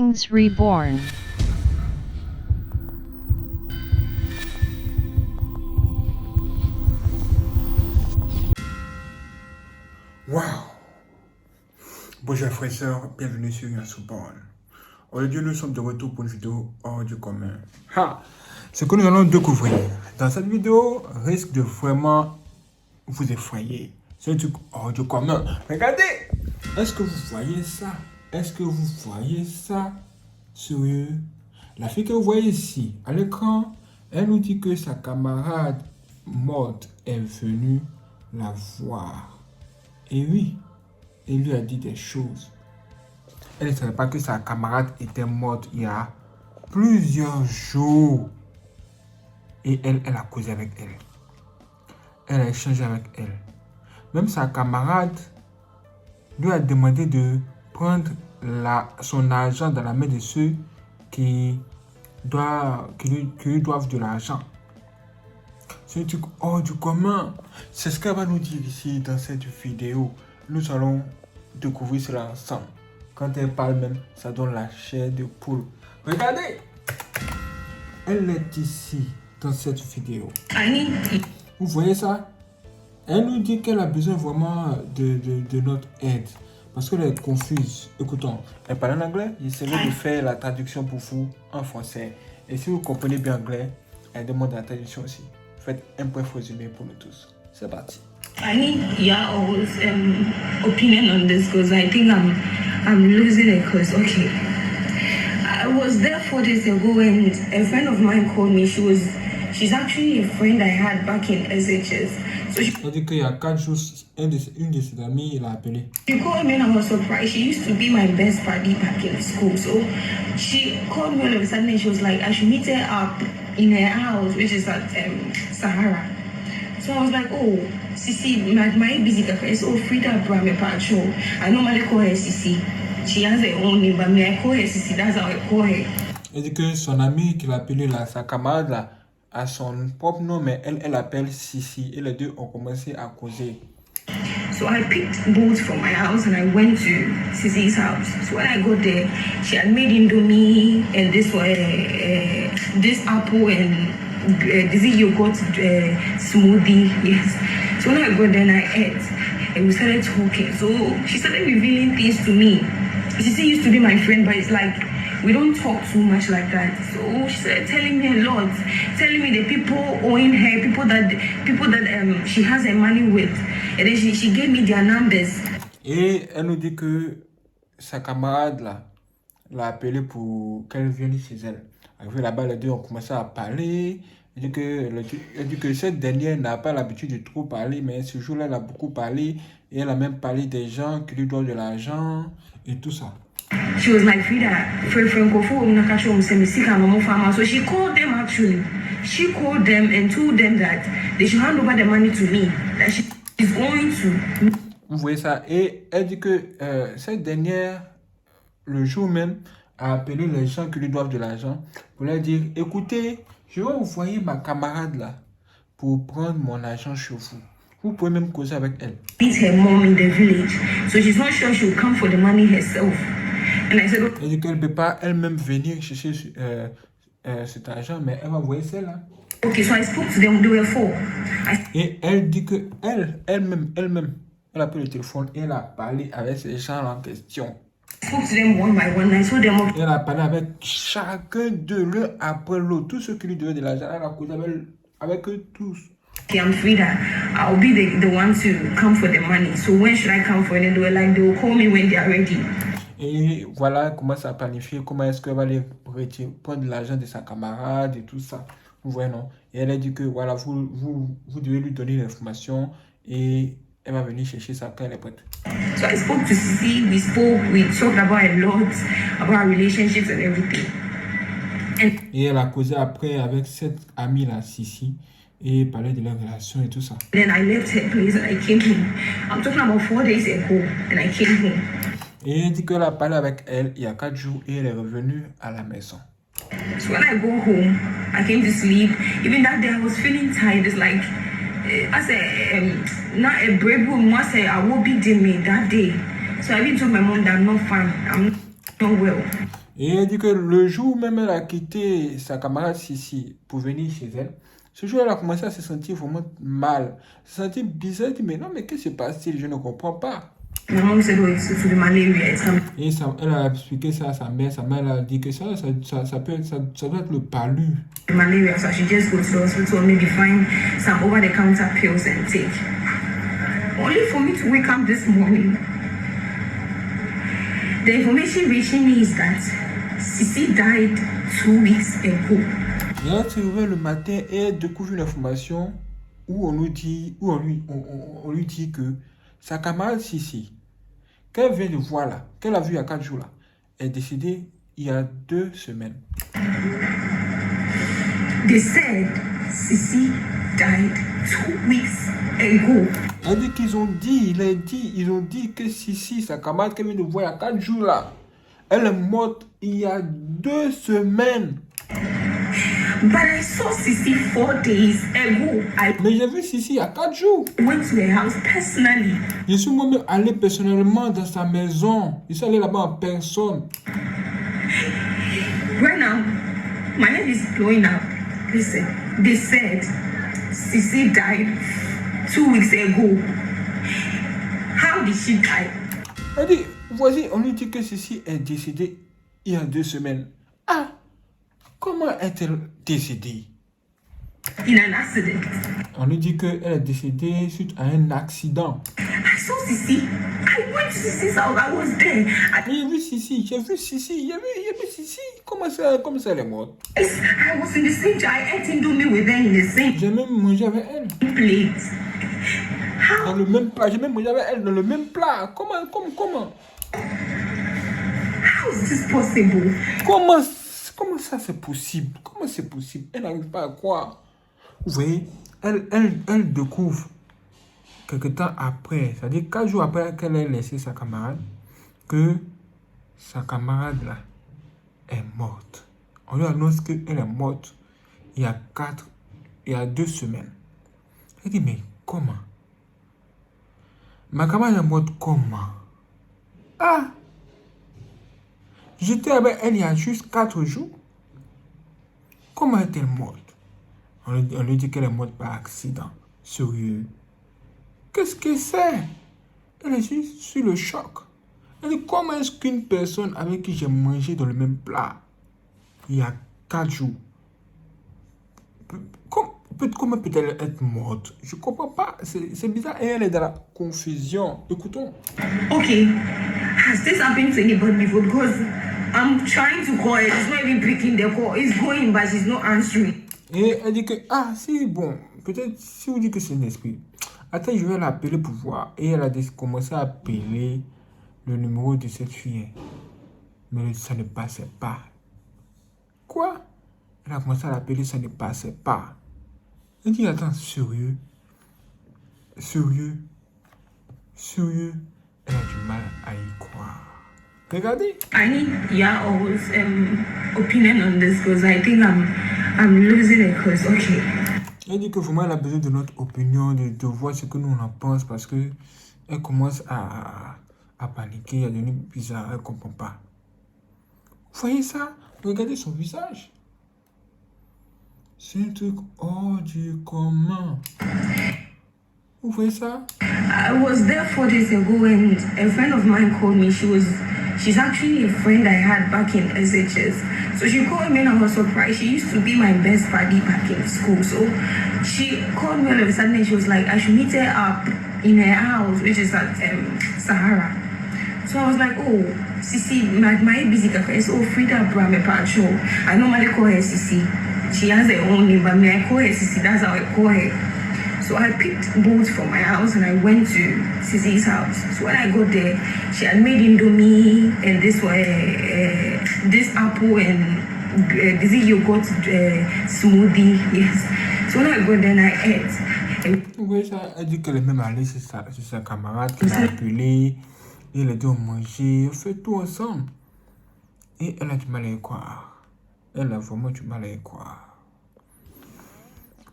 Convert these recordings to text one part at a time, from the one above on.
Kings Reborn. Wow! Bonjour frères et sœurs, bienvenue sur Yasuborn. Aujourd'hui, nous sommes de retour pour une vidéo hors du commun. Ce que nous allons découvrir dans cette vidéo risque de vraiment vous effrayer. C'est un truc hors du commun. Regardez! Est-ce que vous voyez ça? Est-ce que vous voyez ça? Sérieux? La fille que vous voyez ici, à l'écran, elle nous dit que sa camarade morte est venue la voir. Et oui, il lui a dit des choses. Elle ne savait pas que sa camarade était morte il y a plusieurs jours. Et elle a causé avec elle. Elle a échangé avec elle. Même sa camarade lui a demandé de prendre son argent dans la main de ceux qui lui doivent de l'argent. C'est un truc hors du commun. C'est ce qu'elle va nous dire ici dans cette vidéo. Nous allons découvrir cela ensemble. Quand elle parle même, ça donne la chair de poule. Regardez! Elle est ici dans cette vidéo. Vous voyez ça? Elle nous dit qu'elle a besoin vraiment de notre aide. Parce qu'elle est confuse. Écoutons, elle parle en anglais. J'essaierai de faire la traduction pour vous en français. Et si vous comprenez bien anglais, elle demande la traduction aussi. Faites un bref résumé pour nous tous. C'est parti. I need y'all's opinion on this because I think I'm losing it because okay. I was there 4 days ago and a friend of mine called me. She's actually a friend I had back in SHS. So Elle dit qu'il y a 4 jours, une de ses amies l'a appelé. she called me and I was surprised. She used to be my best buddy back in school. So she called me all of a sudden and she was like, I should meet her up in her house, which is at Sahara. So I was like, oh, Sisi, my busy girlfriend. Oh, Frida Brahme Pacho. I normally call her Sisi. She has her own name, but me, I call her Sisi. That's how I call her. Elle dit que son amie qu'il a appelé là, sa camarade là, a son propre nom, mais elle appelle Sisi. Et les deux ont commencé à causer. So I picked both from my house and I went to Sisi's house. So when I got there, she had made Indomie and this apple and this yogurt smoothie. Yes. So when I got there and I ate, and we started talking. So she started revealing things to me. Sisi used to be my friend, but it's like we don't talk too much like that. So she started telling me a lot, telling me the people owing her, people that she has her money with, and then she gave me their numbers. Et elle nous dit que sa camarade là l'a appelé pour qu'elle vienne chez elle. Arrivé là-bas, les deux ont commencé à parler. Elle dit que cette dernière n'a pas l'habitude de trop parler, mais ce jour-là, elle a beaucoup parlé. Et elle a même parlé des gens qui lui doivent de l'argent et tout ça. She was like, Frida, so she called them actually. She called them and told them that they should hand over the money to me. That she is going to. Vous voyez ça? Et elle dit que cette dernière, le jour même, a appelé les gens qui lui doivent de l'argent pour leur dire, écoutez, je vais envoyer ma camarade là pour prendre mon argent chez vous. Vous pouvez même causer avec elle. Meet her mom in the village, so she's not sure she'll come for the money herself. And I said, Elle dit qu'elle ne peut pas elle-même venir chercher cet argent, mais elle va envoyer celle-là. okay, so I spoke to them. They were 4. Et elle dit que elle-même, elle a pris le téléphone et elle a parlé avec ces gens en question. I spoke to them one by one. I told them, Elle a parlé avec chacun de l'un après l'autre. Tous ceux qui lui devaient de l'argent, elle a causé avec eux tous. okay, I'm Frida. I'll be the one to come for the money. So when should I come for it? And they were like, they will call me when they are ready. Et voilà, elle commence à planifier comment est-ce qu'elle va aller prendre l'argent de sa camarade et tout ça. Vous voyez, non? Et elle a dit que voilà, vous devez lui donner l'information et elle va venir chercher ça quand elle est prête. So I spoke to Sisi. We talked about a lot, about our relationships and everything. Et elle a causé après avec cette amie-là, Sisi, et parlait de leur relation et tout ça. Then I left her place and I came home. I'm talking about 4 days ago and I came home. Et elle dit qu'elle a parlé avec elle il y a 4 jours et elle est revenue à la maison. So when I go home, I came to sleep. Even that day I was feeling tired. It's like, I said, not a brave woman. I said, I will be me that day. So I even told my mom that I'm not fine. I'm not well. Et elle dit que le jour même, elle a quitté sa camarade Sissi pour venir chez elle. Ce jour, elle a commencé à se sentir vraiment mal. Se sentir bizarre. Elle dit, mais non, mais qu'est-ce qui se passe-t-il? Je ne comprends pas. My mom said, oh, it's to the malaria. It's coming. Et elle a expliqué ça à sa mère. Sa mère a dit que ça doit être le palu. Malaria, so I should just go to the hospital and maybe find some over-the-counter pills and take. Only for me to wake up this morning. The information reaching me is that Sisi died 2 weeks ago. Et elle s'est réveillée le matin et elle découvre une information où on lui dit que sa camarade Sissi, qu'elle vient de voir là, qu'elle a vu il y a 4 jours là, est décédée il y a 2 semaines. They said Sisi died 2 weeks ago. Elle dit qu'ils ont dit, ils ont dit que Sissi, sa camarade qu'elle vient de voir il y a 4 jours là, elle est morte il y a 2 semaines. But I saw Sisi 4 days ago. Mais j'ai vu Sissi il y a 4 jours. I went to her house personally. Je suis moi-même allé personnellement dans sa maison. Je suis allé là-bas en personne. Right now, my head is blowing up. Listen, they said Sisi died 2 weeks ago. How did she die? Elle dit, voici, on lui dit que Sissi est décédée il y a 2 semaines. Ah, comment est-elle décédée? In an accident. On lui dit qu'elle est décédée suite à un accident. I saw Sisi. I went to Sisi's house. I was there. J'ai vu Sissi, j'ai vu Sissi. Comment ça elle est morte? I was in the same jar. I ate Indomie with her in the same J'ai même mangé avec elle. plate. Dans le même plat, j'ai même mangé avec elle dans le même plat. Comment? How is this possible? Comment ça c'est possible? Comment c'est possible? Elle n'arrive pas à croire. Vous voyez, elle découvre quelque temps après, c'est-à-dire 4 jours après qu'elle ait laissé sa camarade, que sa camarade là est morte. On lui annonce qu'elle est morte il y a 2 semaines. Elle dit, mais comment? Ma camarade est morte comment? Ah! J'étais avec elle il y a juste 4 jours. Comment est-elle morte? On lui dit qu'elle est morte par accident. Sérieux? Qu'est-ce que c'est? Elle est juste sur le choc. Elle dit, comment est-ce qu'une personne avec qui j'ai mangé dans le même plat il y a 4 jours, comment peut-elle être morte? Je ne comprends pas. C'est bizarre. Et elle est dans la confusion. Écoutons. Okay, has this happened to anybody before? Because I'm trying to call her. It's not even picking the call. It's going, but she's not answering. Et elle dit que, ah, si, bon, peut-être si vous dites que c'est un esprit. Attends, je vais l'appeler pour voir. Et elle a commencé à appeler le numéro de cette fille. Mais ça ne passait pas. Quoi? Elle a commencé à l'appeler, ça ne passait pas. Elle dit, attends, sérieux? Elle a du mal à y croire. Regardez. I need y'all's opinion on this because I think I'm losing it. Because okay. Elle dit que vraiment elle a besoin de notre opinion, de voir ce que nous on en pense parce que elle commence à paniquer, elle est devenue bizarre, elle ne comprend pas. Vous voyez ça? Regardez son visage. C'est un truc hors du commun. Vous voyez ça? I was there 4 days ago and a friend of mine called me. She's actually a friend I had back in SHS. So she called me and I was surprised. She used to be my best buddy back in school. So she called me all of a sudden and she was like, I should meet her up in her house, which is at Sahara. So I was like, oh, Sisi, my busy cafe. So Frida Brame Pacho. I normally call her Sisi. She has her own name, but me, I call her Sisi. That's how I call her. So I picked boots from my house and I went to Sisi's house. So when I got there, she had made Indomie and this apple and this yogurt smoothie. Yes. So when I got there, and I ate. Oui, ça, elle dit qu'elle est même allée chez sa camarade qui l'a appelée. Et les deux ont mangé, on fait tout ensemble. Et elle a du mal à y croire. Elle a vraiment du mal à y croire.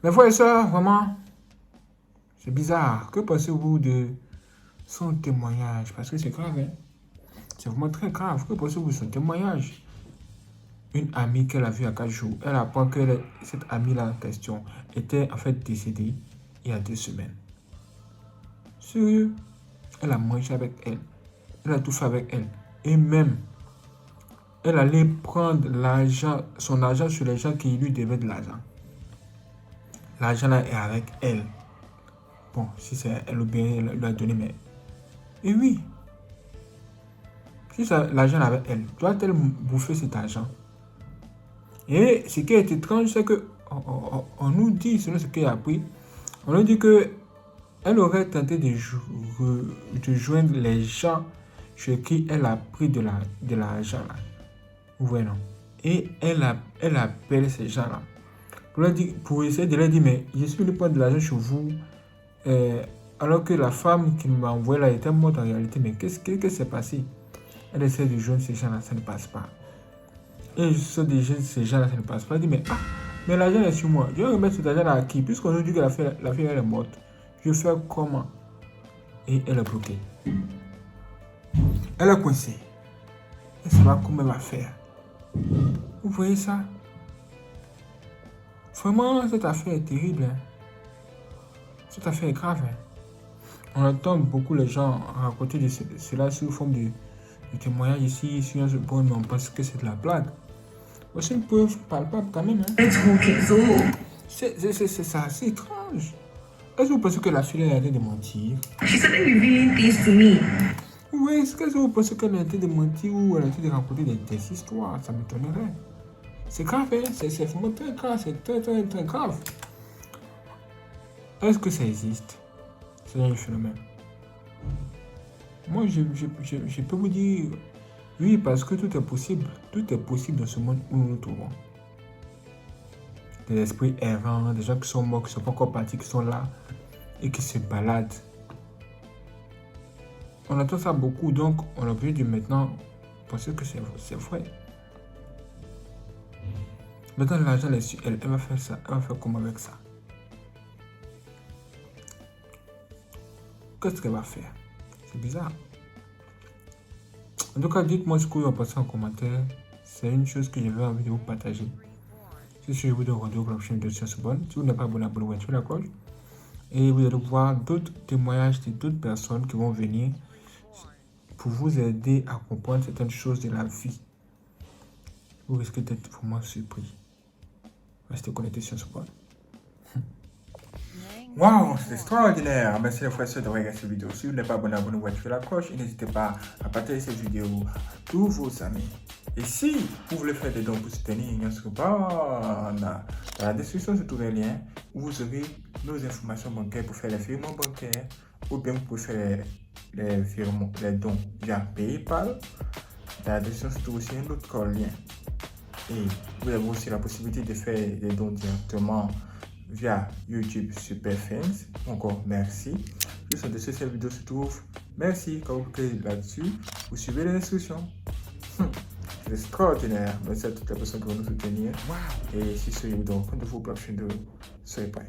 Mes frères et sœurs, vraiment, c'est bizarre. Que pensez-vous de son témoignage? Parce que c'est grave, hein? C'est vraiment très grave. Que pensez-vous de son témoignage? une amie qu'elle a vue à 4 jours. Elle apprend que cette amie-là en question était en fait décédée il y a 2 semaines. Sérieux? Elle a mangé avec elle. Elle a tout fait avec elle. Et même, elle allait prendre son argent sur les gens qui lui devaient de l'argent. L'argent là est avec elle. Bon, si c'est elle ou bien elle lui a donné, mais... Et oui. Si l'argent est avec elle, doit-elle bouffer cet argent? Et ce qui est étrange, c'est que on nous dit, selon ce qu'il a appris, on nous dit que elle aurait tenté de joindre les gens chez qui elle a pris de l'argent là. Ouais, non. Et elle appelle ces gens-là pour essayer de leur dire, mais je suis venu prendre de l'argent chez vous, alors que la femme qui m'a envoyé là était morte en réalité. Mais qu'est-ce qui s'est passé? Elle essaie de joindre ces gens-là, ça ne passe pas. Et je suis de ces gens-là, ça ne passe pas. Elle dit, mais l'argent est sur moi. Je vais remettre cet argent-là à qui? Puisqu'on nous dit que la fille elle est morte. Je vais faire comment? Et elle est bloquée. Elle est coincée. Elle ne sait pas comment elle va faire. Vous voyez ça? Vraiment, cette affaire est terrible. Hein? Cette affaire est grave. Hein? On entend beaucoup les gens raconter de cela sous forme de témoignage ici, sur ce point, mais on pense que c'est de la blague. C'est une preuve palpable quand même. Hein? C'est assez étrange. Est-ce que vous pensez que la fille a été de mentir? She started revealing things to me. Oui, est-ce que vous pensez qu'elle a été de mentir ou elle a été de raconter des histoires? Ça m'étonnerait. C'est grave, hein? C'est vraiment très grave, c'est très grave. Est-ce que ça existe? C'est un phénomène. Moi, je peux vous dire, oui, parce que tout est possible. Tout est possible dans ce monde où nous nous trouvons. Des esprits errants, des gens qui sont morts, qui ne sont pas encore partis, qui sont là et qui se baladent. On entend ça beaucoup, donc on est obligé de maintenant penser que c'est vrai. Maintenant, l'argent est sur elle. Elle va faire ça. Elle va faire comment avec ça? Qu'est-ce qu'elle va faire? C'est bizarre. En tout cas, dites-moi ce que vous en pensez en commentaire. C'est une chose que j'avais envie de vous partager. Si je vous donne rendez-vous pour la prochaine vidéo sur ce bon. Si vous n'êtes pas abonné, abonnez-vous, activez la cloche. Et vous allez voir d'autres témoignages de d'autres personnes qui vont venir pour vous aider à comprendre certaines choses de la vie. Vous risquez d'être vraiment surpris. Restez connectés sur ce point. Waouh, c'est extraordinaire. Merci les frères et sœurs d'avoir regardé cette vidéo. Si vous n'êtes pas abonné, abonnez-vous, activez la cloche. Et n'hésitez pas à partager cette vidéo à tous vos amis. Et si vous voulez faire des dons pour soutenir notre dans la description, se trouve un lien où vous aurez nos informations bancaires pour faire les virements bancaires ou bien pour faire les dons via PayPal. Dans la description, se trouve aussi un autre lien. Et vous avez aussi la possibilité de faire des dons directement via YouTube Super Fans. Encore merci. Juste en dessous de cette vidéo se trouve merci. Quand vous cliquez là-dessus, vous suivez les instructions. C'est extraordinaire. Merci à toutes les personnes qui vont nous soutenir. Wow. Et si ce vous donne compte de vos prochaines vidéos, soyez prêts.